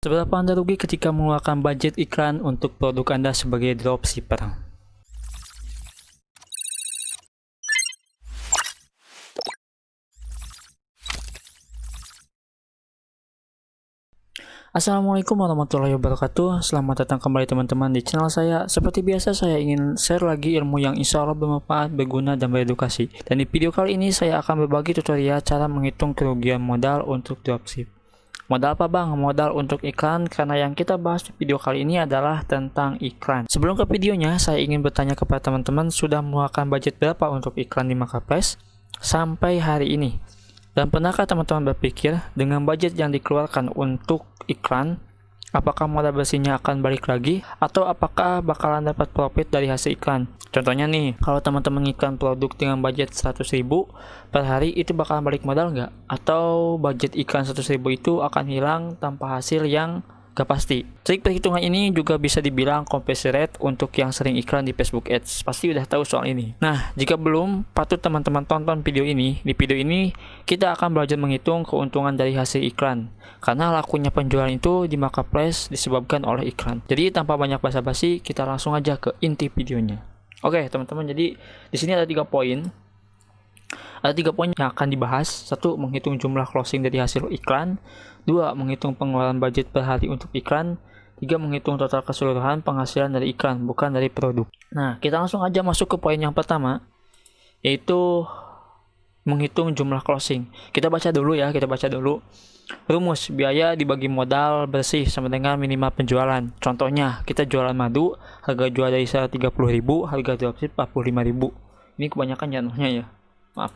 Seberapa Anda rugi ketika mengeluarkan budget iklan untuk produk Anda sebagai dropshipper? Assalamualaikum warahmatullahi wabarakatuh. Selamat datang kembali teman-teman di channel saya. Seperti biasa, saya ingin share lagi ilmu yang insya Allah bermanfaat, berguna, dan beredukasi. Dan di video kali ini saya akan berbagi tutorial cara menghitung kerugian modal untuk dropship. Modal apa bang? Modal untuk iklan, karena yang kita bahas di video kali ini adalah tentang iklan. Sebelum ke videonya, saya ingin bertanya kepada teman-teman, sudah mengeluarkan budget berapa untuk iklan di Marketplace sampai hari ini? Dan pernahkah teman-teman berpikir dengan budget yang dikeluarkan untuk iklan, apakah modal bersihnya akan balik lagi atau apakah bakalan dapat profit dari hasil iklan? Contohnya nih, kalau teman-teman iklan produk dengan budget 100.000 per hari, itu bakalan balik modal nggak? Atau budget iklan 100.000 itu akan hilang tanpa hasil yang gak pasti? Trik perhitungan ini juga bisa dibilang conversion rate untuk yang sering iklan di Facebook Ads. Pasti udah tahu soal ini. Nah, jika belum, patut teman-teman tonton video ini. Di video ini, kita akan belajar menghitung keuntungan dari hasil iklan. Karena lakunya penjualan itu di Marketplace disebabkan oleh iklan. Jadi, tanpa banyak basa-basi, kita langsung aja ke inti videonya. Oke, teman-teman. Jadi, di sini ada 3 poin. Ada 3 poin yang akan dibahas. 1. Menghitung jumlah closing dari hasil iklan. 2. Menghitung pengeluaran budget per hari untuk iklan. 3. Menghitung total keseluruhan penghasilan dari iklan, bukan dari produk. Nah, kita langsung aja masuk ke poin yang pertama, yaitu menghitung jumlah closing. Kita baca dulu. Rumus biaya dibagi modal bersih sama dengan minimal penjualan. Contohnya, kita jualan madu, harga jual dari 130.000, harga dropship 45.000. Ini kebanyakan jatuhnya ya. Maaf.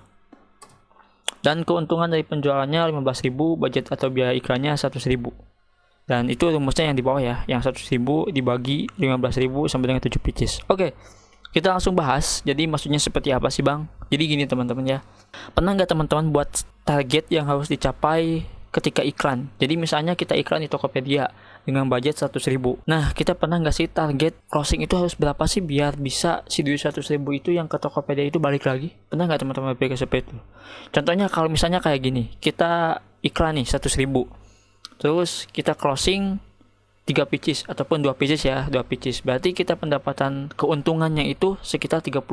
Dan keuntungan dari penjualannya 15.000, budget atau biaya iklannya 100.000. Dan itu rumusnya yang di bawah ya, yang 100.000 dibagi 15.000 sama dengan 7 pieces. Oke, kita langsung bahas. Jadi maksudnya seperti apa sih bang? Jadi gini teman-teman ya, pernah nggak teman-teman buat target yang harus dicapai ketika iklan? Jadi misalnya kita iklan di Tokopedia dengan budget 100.000. Nah, kita pernah nggak sih target closing itu harus berapa sih biar bisa si duit 100.000 itu yang ke Tokopedia itu balik lagi? Pernah nggak teman-teman berpikir seperti itu? Contohnya kalau misalnya kayak gini, kita iklan nih 100.000, terus kita closing 3 pieces ataupun 2 pieces ya, 2 pieces. Berarti kita pendapatan keuntungannya itu sekitar 30.000.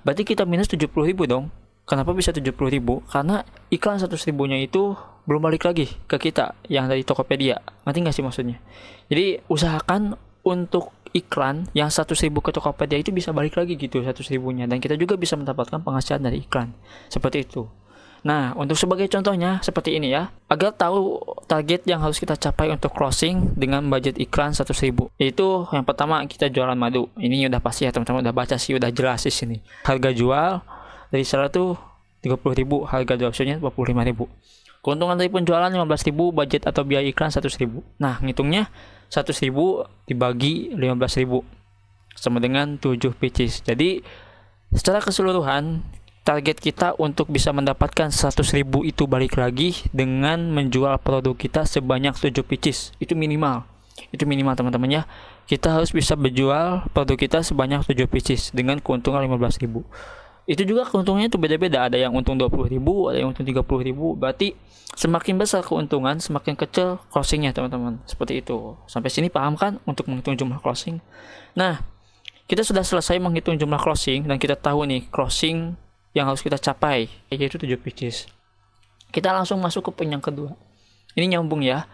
Berarti kita minus 70.000 dong. Kenapa bisa 70.000? Karena iklan 100.000-nya itu belum balik lagi ke kita yang dari Tokopedia. Ngerti nggak sih maksudnya? Jadi usahakan untuk iklan yang 100.000 ke Tokopedia itu bisa balik lagi gitu 100.000-nya, dan kita juga bisa mendapatkan penghasilan dari iklan. Seperti itu. Nah, untuk sebagai contohnya seperti ini ya, agar tahu target yang harus kita capai untuk closing dengan budget iklan 100.000. Yaitu yang pertama, kita jualan madu. Ini udah pasti ya teman-teman, udah baca sih, udah jelas di sini. Harga jual dari seller tuh 30.000, harga dropshipnya 25.000. Keuntungan dari penjualan 15.000, budget atau biaya iklan 100.000. Nah, ngitungnya 100.000 dibagi 15.000 sama dengan 7 pieces. Jadi, secara keseluruhan target kita untuk bisa mendapatkan 100.000 itu balik lagi dengan menjual produk kita sebanyak 7 pieces. Itu minimal. Itu minimal teman-teman ya. Kita harus bisa menjual produk kita sebanyak 7 pieces dengan keuntungan 15.000. Itu juga keuntungannya itu beda-beda. Ada yang untung 20.000, ada yang untung 30.000. Berarti semakin besar keuntungan, semakin kecil closingnya teman-teman. Seperti itu. Sampai sini paham kan untuk menghitung jumlah closing? Nah, kita sudah selesai menghitung jumlah closing dan kita tahu nih closing yang harus kita capai, yaitu 7 pieces. Kita langsung masuk ke poin yang kedua. Ini nyambung ya.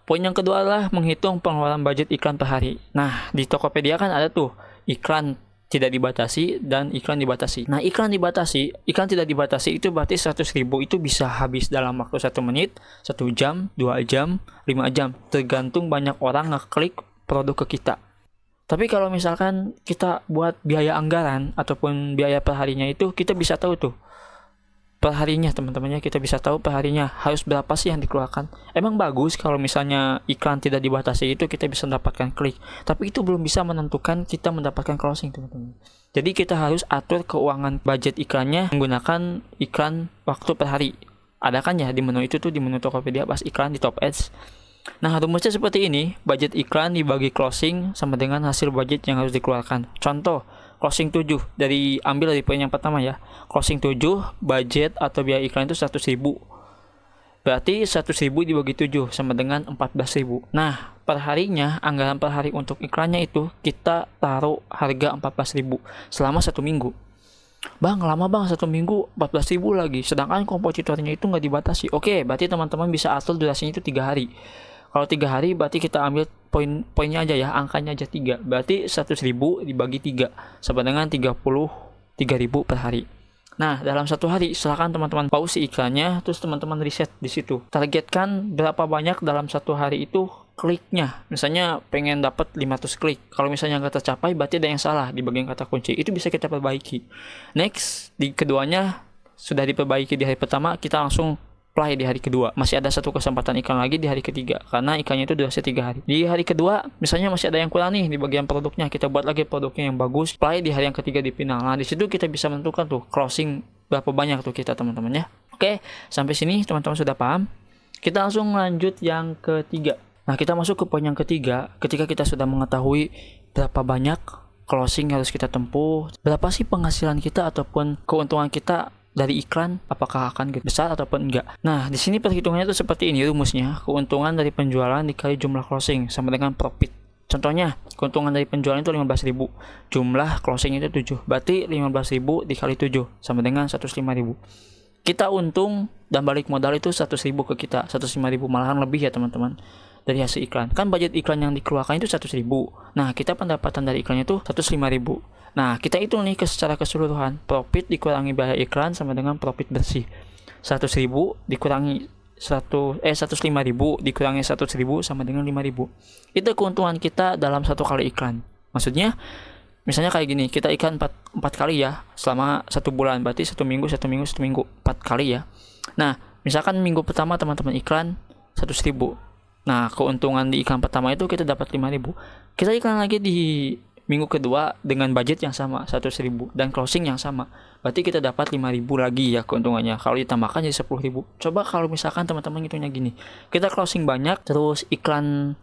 Poin yang kedua adalah menghitung pengeluaran budget iklan per hari. Nah, di Tokopedia kan ada tuh iklan tidak dibatasi dan iklan dibatasi. Nah, iklan tidak dibatasi itu berarti 100.000 itu bisa habis dalam waktu 1 menit, 1 jam, 2 jam, 5 jam. Tergantung banyak orang ngeklik produk ke kita. Tapi kalau misalkan kita buat biaya anggaran ataupun biaya per harinya itu, kita bisa tahu tuh per harinya teman-temannya, kita bisa tahu per harinya harus berapa sih yang dikeluarkan. Emang bagus kalau misalnya iklan tidak dibatasi itu kita bisa mendapatkan klik, tapi itu belum bisa menentukan kita mendapatkan closing teman-teman. Jadi kita harus atur keuangan budget iklannya menggunakan iklan waktu per hari. Ada kan ya di menu itu tuh, di menu Tokopedia pas iklan di top ads. Nah, rumusnya seperti ini, budget iklan dibagi closing sama dengan hasil budget yang harus dikeluarkan. Contoh, closing 7, ambil dari poin yang pertama ya. Closing 7, budget atau biaya iklan itu 100.000. Berarti 100.000 dibagi 7 sama dengan 14.000. Nah, per harinya, anggaran per hari untuk iklannya itu kita taruh harga 14.000 selama 1 minggu. Bang, lama bang, 1 minggu 14.000 lagi. Sedangkan kompositornya itu nggak dibatasi. Oke, berarti teman-teman bisa atur durasinya itu 3 hari. Kalau 3 hari berarti kita ambil poinnya aja ya, angkanya aja 3. Berarti 100.000 dibagi 3 sama dengan 33.000 per hari. Nah, dalam 1 hari silakan teman-teman pause iklannya, terus teman-teman riset di situ. Targetkan berapa banyak dalam 1 hari itu kliknya. Misalnya pengen dapat 500 klik. Kalau misalnya nggak tercapai, berarti ada yang salah di bagian kata kunci. Itu bisa kita perbaiki. Next, di keduanya sudah diperbaiki di hari pertama, kita langsung play di hari kedua. Masih ada 1 kesempatan iklan lagi di hari ketiga, karena iklannya itu durasi 3 hari. Di hari kedua, misalnya masih ada yang kurang nih di bagian produknya, kita buat lagi produknya yang bagus, play di hari yang ketiga di final. Nah, di situ kita bisa menentukan tuh closing berapa banyak tuh kita teman-teman ya. Oke, sampai sini teman-teman sudah paham? Kita langsung lanjut yang ketiga. Nah, kita masuk ke poin yang ketiga. Ketika kita sudah mengetahui berapa banyak closing harus kita tempuh, berapa sih penghasilan kita ataupun keuntungan kita dari iklan, apakah akan besar ataupun enggak. Nah, di sini perhitungannya itu seperti ini rumusnya. Keuntungan dari penjualan dikali jumlah closing sama dengan profit. Contohnya, keuntungan dari penjualan itu 15.000. Jumlah closing itu 7. Berarti 15.000 dikali 7 sama dengan 105.000. Kita untung dan balik modal itu 100.000 ke kita. 105.000 malahan lebih ya teman-teman. Dari hasil iklan. Kan budget iklan yang dikeluarkan itu 100.000. Nah, kita pendapatan dari iklannya itu 105.000. Nah, kita hitung nih secara keseluruhan. Profit dikurangi biaya iklan sama dengan profit bersih. 100.000 dikurangi 105.000 dikurangi 100.000 sama dengan 5.000. Itu keuntungan kita dalam 1 kali iklan. Maksudnya, misalnya kayak gini, kita iklan 4 kali ya selama 1 bulan. Berarti 1 minggu 4 kali ya. Nah, misalkan minggu pertama teman-teman iklan 100.000. Nah, keuntungan di iklan pertama itu kita dapat 5.000. Kita iklan lagi di minggu kedua dengan budget yang sama 100.000 dan closing yang sama. Berarti kita dapat 5.000 lagi ya keuntungannya. Kalau ditambahkan jadi 10.000. Coba kalau misalkan teman-teman hitungnya gini. Kita closing banyak terus iklannya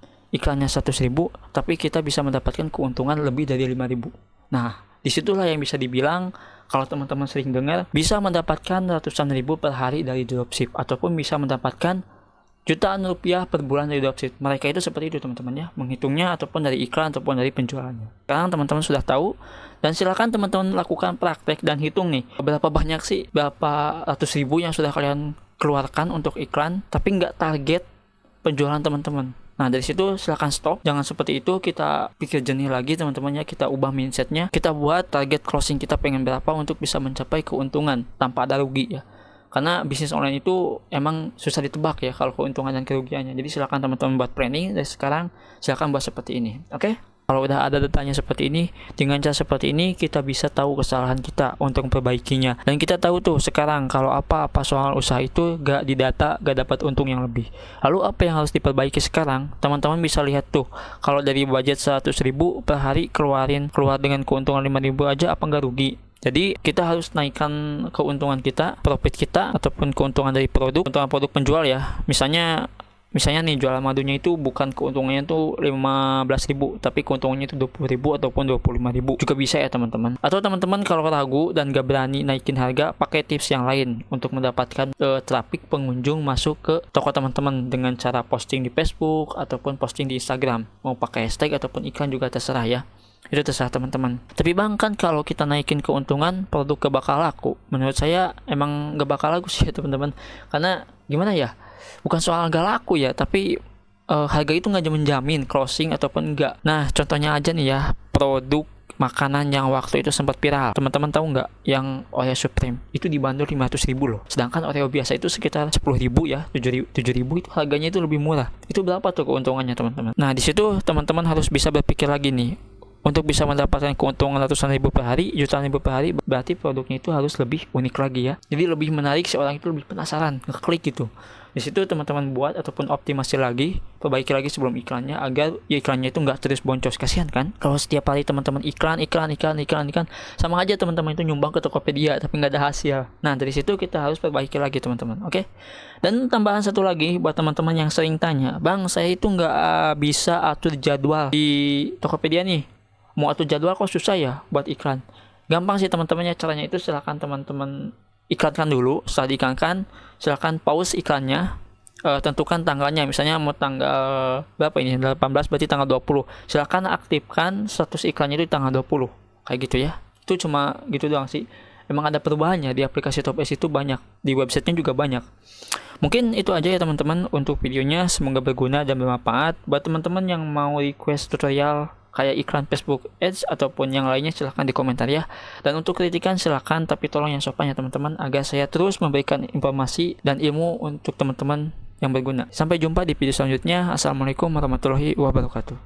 100.000 tapi kita bisa mendapatkan keuntungan lebih dari 5.000. Nah, disitulah yang bisa dibilang kalau teman-teman sering dengar bisa mendapatkan ratusan ribu per hari dari dropship ataupun bisa mendapatkan jutaan rupiah per bulan dari dropship. Mereka itu seperti itu teman-teman ya, menghitungnya ataupun dari iklan ataupun dari penjualannya. Sekarang teman-teman sudah tahu dan silakan teman-teman lakukan praktek dan hitung nih berapa banyak sih, berapa ratus ribu yang sudah kalian keluarkan untuk iklan tapi nggak target penjualan teman-teman. Nah, dari situ silakan stop. Jangan seperti itu, kita pikir jernih lagi teman-teman ya, kita ubah mindsetnya, kita buat target closing kita pengen berapa untuk bisa mencapai keuntungan tanpa ada rugi ya. Karena bisnis online itu emang susah ditebak ya kalau keuntungan dan kerugiannya. Jadi silakan teman-teman buat planning dari sekarang, silakan buat seperti ini. Oke? Kalau udah ada datanya seperti ini, dengan cara seperti ini kita bisa tahu kesalahan kita untuk memperbaikinya. Dan kita tahu tuh sekarang kalau apa-apa soal usaha itu gak didata, gak dapat untung yang lebih. Lalu apa yang harus diperbaiki sekarang? Teman-teman bisa lihat tuh, kalau dari budget 100.000 per hari keluar dengan keuntungan 5.000 aja, apa gak rugi? Jadi kita harus naikkan keuntungan kita, profit kita, ataupun keuntungan dari keuntungan produk penjual ya. Misalnya nih jualan madunya itu bukan keuntungannya tuh 15.000, tapi keuntungannya itu 20.000 ataupun 25.000 juga bisa ya teman-teman. Atau teman-teman kalau ragu dan gak berani naikin harga, pakai tips yang lain untuk mendapatkan traffic pengunjung masuk ke toko teman-teman dengan cara posting di Facebook ataupun posting di Instagram. Mau pakai hashtag ataupun iklan juga terserah ya. Itu terserah teman-teman. Tapi bang, kan kalau kita naikin keuntungan produk gak bakal laku. Menurut saya emang gak bakal laku sih ya teman-teman. Karena gimana ya, bukan soal gak laku ya, tapi harga itu gak menjamin closing ataupun enggak. Nah, contohnya aja nih ya, produk makanan yang waktu itu sempat viral. Teman-teman tahu nggak yang Oreo Supreme itu dibanderol 500.000 loh. Sedangkan Oreo biasa itu sekitar 10.000 ya, 7.000 itu harganya itu lebih murah. Itu berapa tuh keuntungannya teman-teman? Nah, di situ teman-teman harus bisa berpikir lagi nih. Untuk bisa mendapatkan keuntungan ratusan ribu per hari, jutaan ribu per hari, berarti produknya itu harus lebih unik lagi ya. Jadi lebih menarik, seorang itu lebih penasaran, ngeklik gitu. Di situ teman-teman buat ataupun optimasi lagi, perbaiki lagi sebelum iklannya agar ya iklannya itu nggak terus boncos. Kasihan kan? Kalau setiap hari teman-teman iklan, sama aja teman-teman itu nyumbang ke Tokopedia tapi nggak ada hasil. Nah, dari situ kita harus perbaiki lagi teman-teman. Oke? Dan tambahan satu lagi buat teman-teman yang sering tanya, bang saya itu nggak bisa atur jadwal di Tokopedia nih. Mau atur jadwal kok susah ya buat iklan. Gampang sih teman-teman ya, caranya itu silakan teman-teman iklankan dulu. Setelah diiklankan, silakan pause iklannya, tentukan tanggalnya, misalnya mau tanggal berapa ini, 18 berarti tanggal 20, silahkan aktifkan status iklannya itu di tanggal 20 kayak gitu ya. Itu cuma gitu doang sih. Emang ada perubahannya di aplikasi Top S itu banyak, di websitenya juga banyak. Mungkin itu aja ya teman-teman untuk videonya, semoga berguna dan bermanfaat. Buat teman-teman yang mau request tutorial kayak iklan Facebook Ads ataupun yang lainnya, silahkan di komentar ya. Dan untuk kritikan silahkan, tapi tolong yang sopan ya teman-teman, agar saya terus memberikan informasi dan ilmu untuk teman-teman yang berguna. Sampai jumpa di video selanjutnya. Assalamualaikum warahmatullahi wabarakatuh.